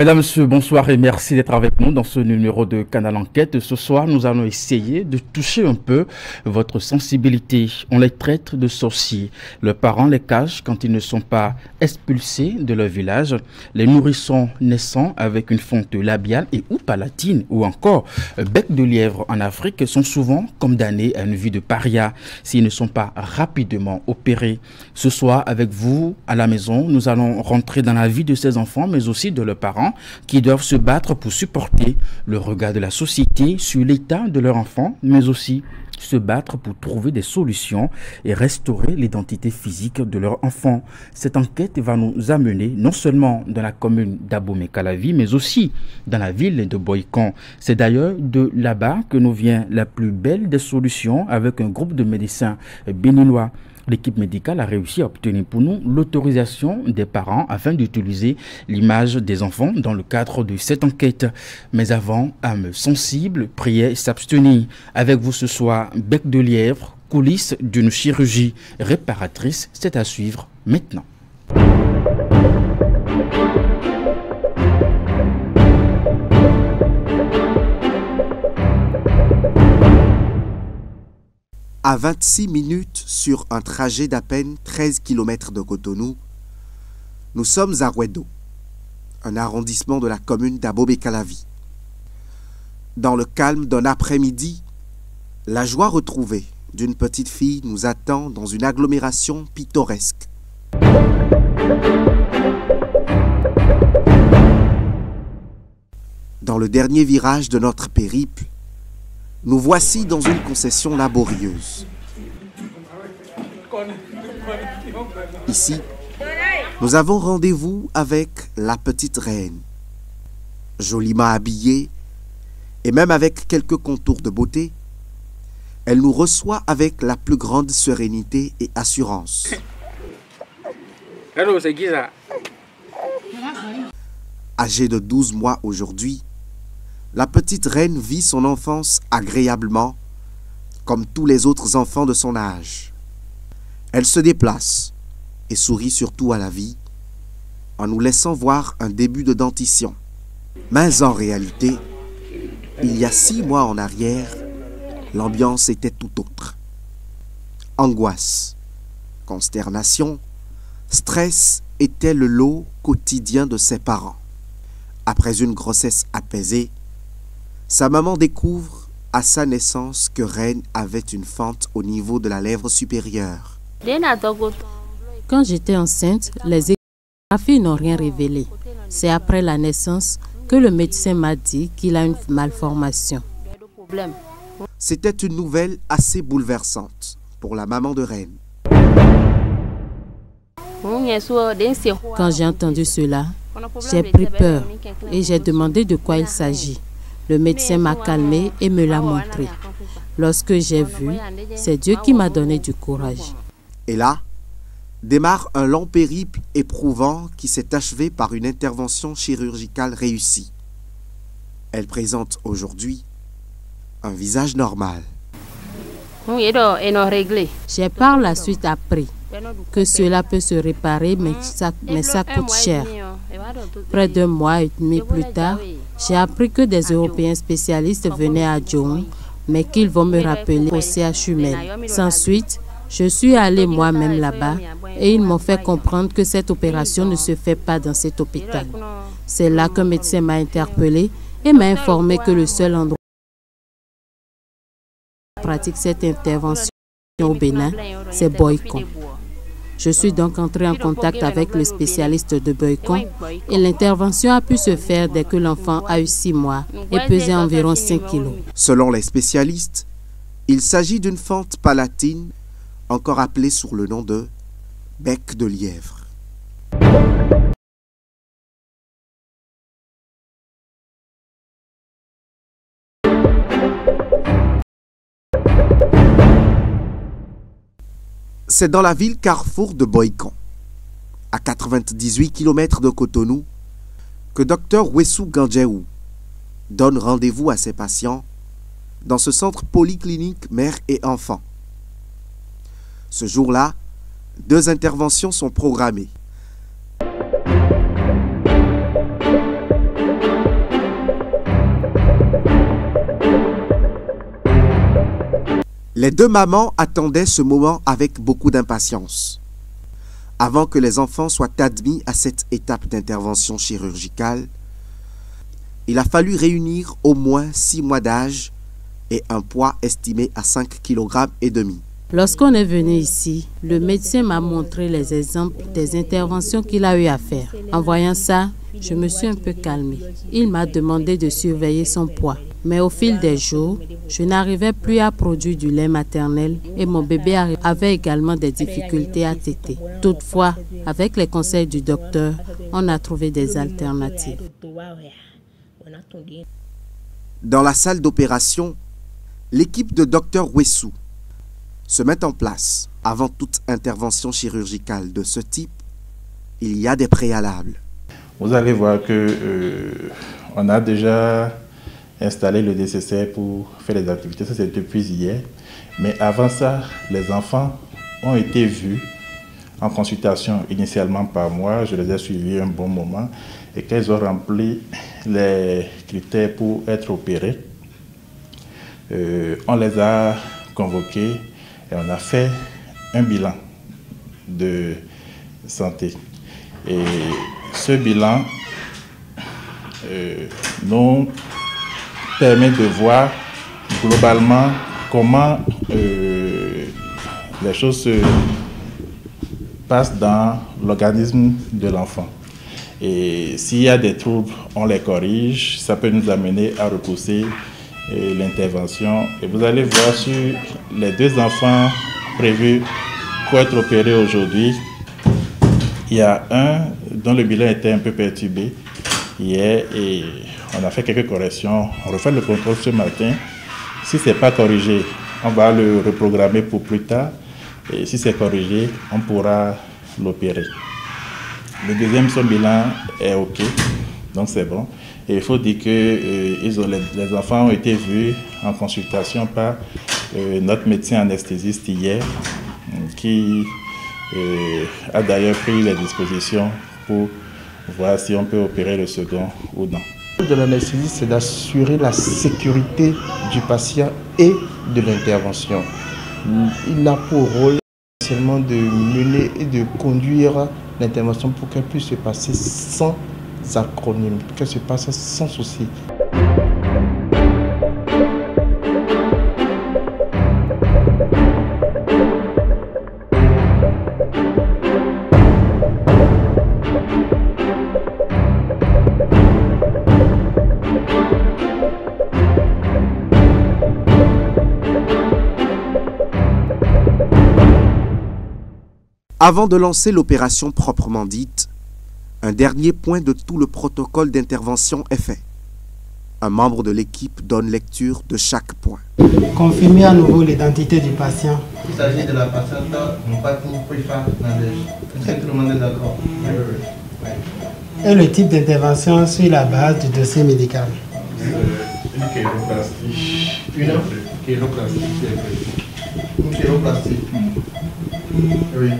Mesdames, Messieurs, bonsoir et merci d'être avec nous dans ce numéro de Canal Enquête. Ce soir, nous allons essayer de toucher un peu votre sensibilité. On les traite de sorciers. Leurs parents les cachent quand ils ne sont pas expulsés de leur village. Les nourrissons naissants avec une fonte labiale et ou palatine ou encore bec de lièvre en Afrique sont souvent condamnés à une vie de paria s'ils ne sont pas rapidement opérés. Ce soir, avec vous à la maison, nous allons rentrer dans la vie de ces enfants, mais aussi de leurs parents qui doivent se battre pour supporter le regard de la société sur l'état de leur enfant, mais aussi se battre pour trouver des solutions et restaurer l'identité physique de leur enfant. Cette enquête va nous amener non seulement dans la commune d'Abomey-Calavi, mais aussi dans la ville de Boycon. C'est d'ailleurs de là-bas que nous vient la plus belle des solutions avec un groupe de médecins béninois. L'équipe médicale a réussi à obtenir pour nous l'autorisation des parents afin d'utiliser l'image des enfants dans le cadre de cette enquête. Mais avant, âme sensible, priez s'abstenir. Avec vous ce soir, bec de lièvre, coulisses d'une chirurgie réparatrice, c'est à suivre maintenant. À 26 minutes sur un trajet d'à peine 13 km de Cotonou, nous sommes à Rouedo, un arrondissement de la commune d'Abomey-Calavi. Dans le calme d'un après-midi, la joie retrouvée d'une petite fille nous attend dans une agglomération pittoresque. Dans le dernier virage de notre périple, nous voici dans une concession laborieuse. Ici, nous avons rendez-vous avec la petite reine. Joliment habillée, et même avec quelques contours de beauté, elle nous reçoit avec la plus grande sérénité et assurance. Hello, c'est qui ça? Âgée de 12 mois aujourd'hui, la petite reine vit son enfance agréablement, comme tous les autres enfants de son âge. Elle se déplace et sourit surtout à la vie, en nous laissant voir un début de dentition. Mais en réalité, il y a 6 mois en arrière, l'ambiance était tout autre. Angoisse, consternation, stress étaient le lot quotidien de ses parents. Après une grossesse apaisée, sa maman découvre à sa naissance que Reine avait une fente au niveau de la lèvre supérieure. Quand j'étais enceinte, les échographies n'ont rien révélé. C'est après la naissance que le médecin m'a dit qu'il a une malformation. C'était une nouvelle assez bouleversante pour la maman de Reine. Quand j'ai entendu cela, j'ai pris peur et j'ai demandé de quoi il s'agit. Le médecin m'a calmé et me l'a montré. Lorsque j'ai vu, c'est Dieu qui m'a donné du courage. Et là, démarre un long périple éprouvant qui s'est achevé par une intervention chirurgicale réussie. Elle présente aujourd'hui un visage normal. J'ai par la suite appris que cela peut se réparer, mais ça coûte cher. Près d'1 mois et demi plus tard, j'ai appris que des Européens spécialistes venaient à Djoun, mais qu'ils vont me rappeler au CHU Mel. Sans suite, je suis allée moi-même là-bas et ils m'ont fait comprendre que cette opération ne se fait pas dans cet hôpital. C'est là qu'un médecin m'a interpellée et m'a informé que le seul endroit où on pratique cette intervention au Bénin, c'est Boycon. Je suis donc entrée en contact avec le spécialiste de Boycon et l'intervention a pu se faire dès que l'enfant a eu 6 mois et pesait environ 5 kilos. Selon les spécialistes, il s'agit d'une fente palatine, encore appelée sous le nom de bec de lièvre. C'est dans la ville carrefour de Boycon, à 98 km de Cotonou, que Dr Wessou Gandjeou donne rendez-vous à ses patients dans ce centre polyclinique mère et enfant. Ce jour-là, 2 interventions sont programmées. Les deux mamans attendaient ce moment avec beaucoup d'impatience. Avant que les enfants soient admis à cette étape d'intervention chirurgicale, il a fallu réunir au moins 6 mois d'âge et un poids estimé à 5,5 kg. Lorsqu'on est venu ici, le médecin m'a montré les exemples des interventions qu'il a eu à faire. En voyant ça, je me suis un peu calmée. Il m'a demandé de surveiller son poids. Mais au fil des jours, je n'arrivais plus à produire du lait maternel et mon bébé avait également des difficultés à téter. Toutefois, avec les conseils du docteur, on a trouvé des alternatives. Dans la salle d'opération, l'équipe de Dr Wessou se met en place. Avant toute intervention chirurgicale de ce type, il y a des préalables. Vous allez voir que on a déjà installé le nécessaire pour faire les activités. Ça, c'est depuis hier. Mais avant ça, les enfants ont été vus en consultation initialement par moi. Je les ai suivis un bon moment. Et quand ils ont rempli les critères pour être opérés, on les a convoqués et on a fait un bilan de santé. Et ce bilan nous permet de voir globalement comment les choses se passent dans l'organisme de l'enfant. Et s'il y a des troubles, on les corrige. Ça peut nous amener à repousser l'intervention. Et vous allez voir sur les 2 enfants prévus pour être opérés aujourd'hui, il y a un dont le bilan était un peu perturbé hier et on a fait quelques corrections. On refait le contrôle ce matin. Si ce n'est pas corrigé, on va le reprogrammer pour plus tard. Et si c'est corrigé, on pourra l'opérer. Le deuxième, son bilan est OK, donc c'est bon. Et il faut dire que les enfants ont été vus en consultation par notre médecin anesthésiste hier, qui a d'ailleurs pris les dispositions pour voir si on peut opérer le second ou non. Le rôle de l'anesthésiste, c'est d'assurer la sécurité du patient et de l'intervention. Il a pour rôle seulement de mener et de conduire l'intervention pour qu'elle puisse se passer sans acronyme, qu'elle se passe sans souci. Avant de lancer l'opération proprement dite, un dernier point de tout le protocole d'intervention est fait. Un membre de l'équipe donne lecture de chaque point. Confirmez à nouveau l'identité du patient. Il s'agit de la patiente Mpatou Prifa Nadège. Est-ce que tout le monde est d'accord? Et le type d'intervention sur la base du dossier médical. Une chiroplastie. Une chiroplastie. Une chiroplastie. Oui.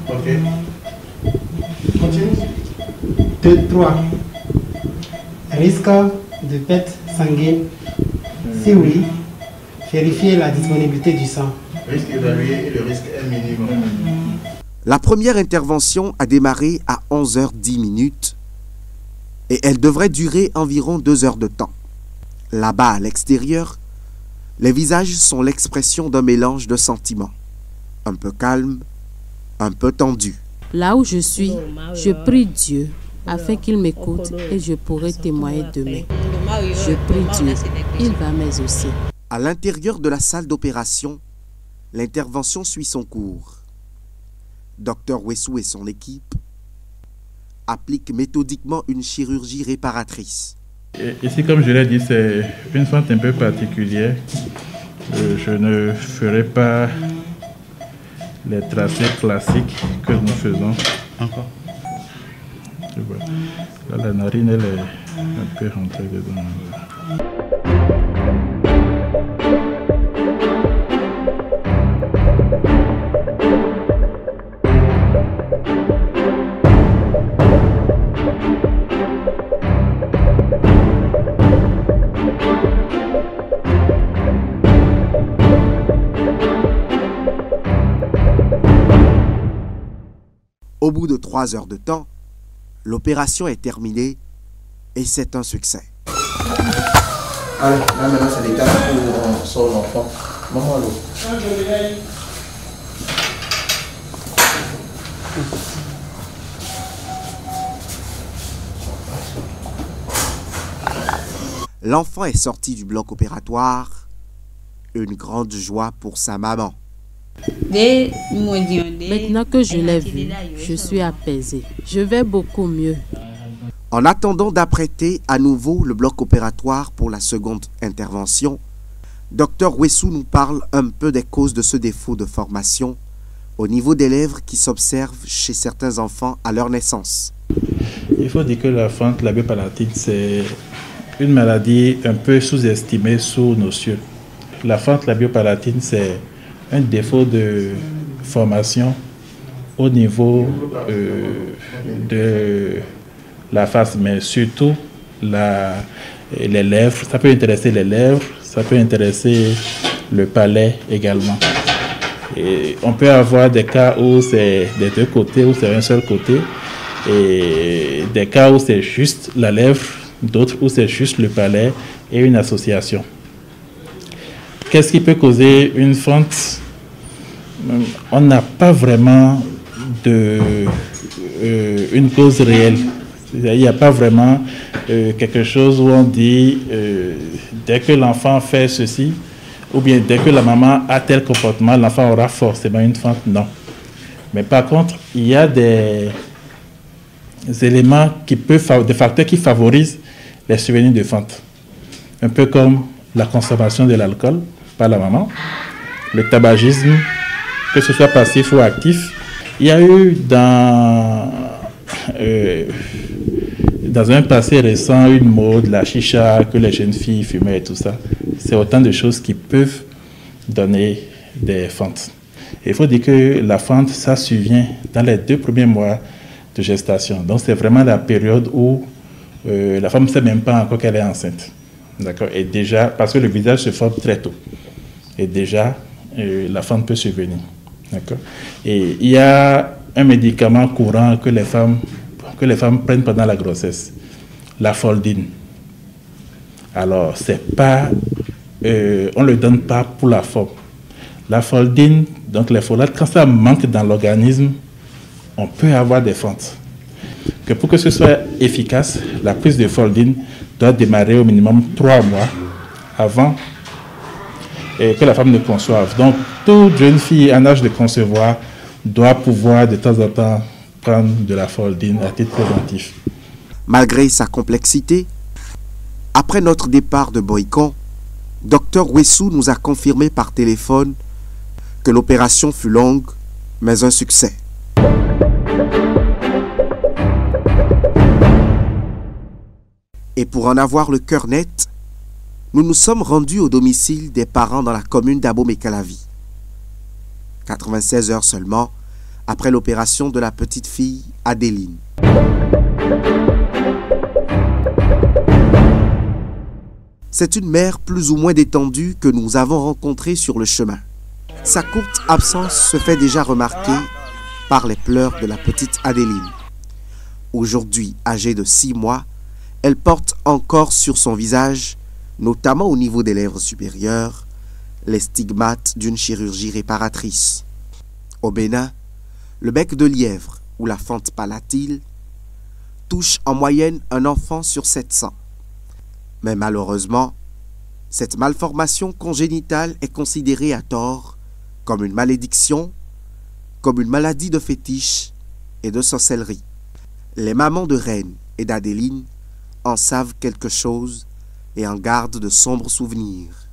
Ok. Continue. 2, 3. Risque de perte sanguine. Si oui, vérifiez la disponibilité du sang. Risque évalué et le risque est minimum. La première intervention a démarré à 11h10 et elle devrait durer environ 2 heures de temps. Là-bas, à l'extérieur, les visages sont l'expression d'un mélange de sentiments. Un peu calme, un peu tendu. Là où je suis, je prie Dieu afin qu'il m'écoute et je pourrai témoigner demain. Je prie Dieu, il va m'exaucer. À l'intérieur de la salle d'opération, l'intervention suit son cours. Dr Wessou et son équipe appliquent méthodiquement une chirurgie réparatrice. Ici, comme je l'ai dit, c'est une fente un peu particulière. Je ne ferai pas les tracés classiques que nous faisons. Encore. Là, la narine, elle est un peu rentrée dedans. Au bout de 3 heures de temps, l'opération est terminée et c'est un succès. Allez, là maintenant c'est l'état pour son enfant. Maman, l'eau. L'enfant est sorti du bloc opératoire. Une grande joie pour sa maman. Maintenant que je l'ai vu, je suis apaisée. Je vais beaucoup mieux. En attendant d'apprêter à nouveau le bloc opératoire pour la seconde intervention, Dr Wessou nous parle un peu des causes de ce défaut de formation au niveau des lèvres qui s'observe chez certains enfants à leur naissance. Il faut dire que la fente labiopalatine, c'est une maladie un peu sous-estimée sous nos cieux. La fente labiopalatine, c'est un défaut de formation au niveau de la face, mais surtout les lèvres. Ça peut intéresser les lèvres, ça peut intéresser le palais également. Et on peut avoir des cas où c'est des deux côtés, où c'est un seul côté, et des cas où c'est juste la lèvre, d'autres où c'est juste le palais et une association. Qu'est-ce qui peut causer une fente? On n'a pas vraiment une cause réelle. Il n'y a pas vraiment quelque chose où on dit dès que l'enfant fait ceci, ou bien dès que la maman a tel comportement, l'enfant aura forcément une fente. Non. Mais par contre, il y a des éléments des facteurs qui favorisent les souvenirs de fente. Un peu comme la consommation de l'alcool par la maman, le tabagisme, que ce soit passif ou actif. Il y a eu dans un passé récent une mode, la chicha, que les jeunes filles fumaient et tout ça. C'est autant de choses qui peuvent donner des fentes. Et il faut dire que la fente, ça survient dans les 2 premiers mois de gestation. Donc c'est vraiment la période où la femme ne sait même pas encore qu'elle est enceinte. D'accord? Et déjà, parce que le visage se forme très tôt. Et déjà, la fente peut survenir. D'accord? Et il y a un médicament courant que les femmes prennent pendant la grossesse, la foldine. Alors, c'est pas, on ne le donne pas pour la forme. La foldine, donc les folates, quand ça manque dans l'organisme, on peut avoir des fentes. Que pour que ce soit efficace, la prise de foldine doit démarrer au minimum 3 mois avant que la femme ne conçoive. Donc, toute jeune fille en âge de concevoir doit pouvoir de temps en temps prendre de la foldine à titre préventif. Malgré sa complexité, après notre départ de Boycon, Dr Wessou nous a confirmé par téléphone que l'opération fut longue, mais un succès. Et pour en avoir le cœur net, nous nous sommes rendus au domicile des parents dans la commune d'Abomey-Calavi. 96 heures seulement après l'opération de la petite fille Adéline. C'est une mère plus ou moins détendue que nous avons rencontrée sur le chemin. Sa courte absence se fait déjà remarquer par les pleurs de la petite Adéline. Aujourd'hui âgée de 6 mois, elle porte encore sur son visage, notamment au niveau des lèvres supérieures, les stigmates d'une chirurgie réparatrice. Au Bénin, le bec de lièvre ou la fente palatine touche en moyenne un enfant sur 700. Mais malheureusement, cette malformation congénitale est considérée à tort comme une malédiction, comme une maladie de fétiche et de sorcellerie. Les mamans de Reine et d'Adéline en savent quelque chose et en gardent de sombres souvenirs.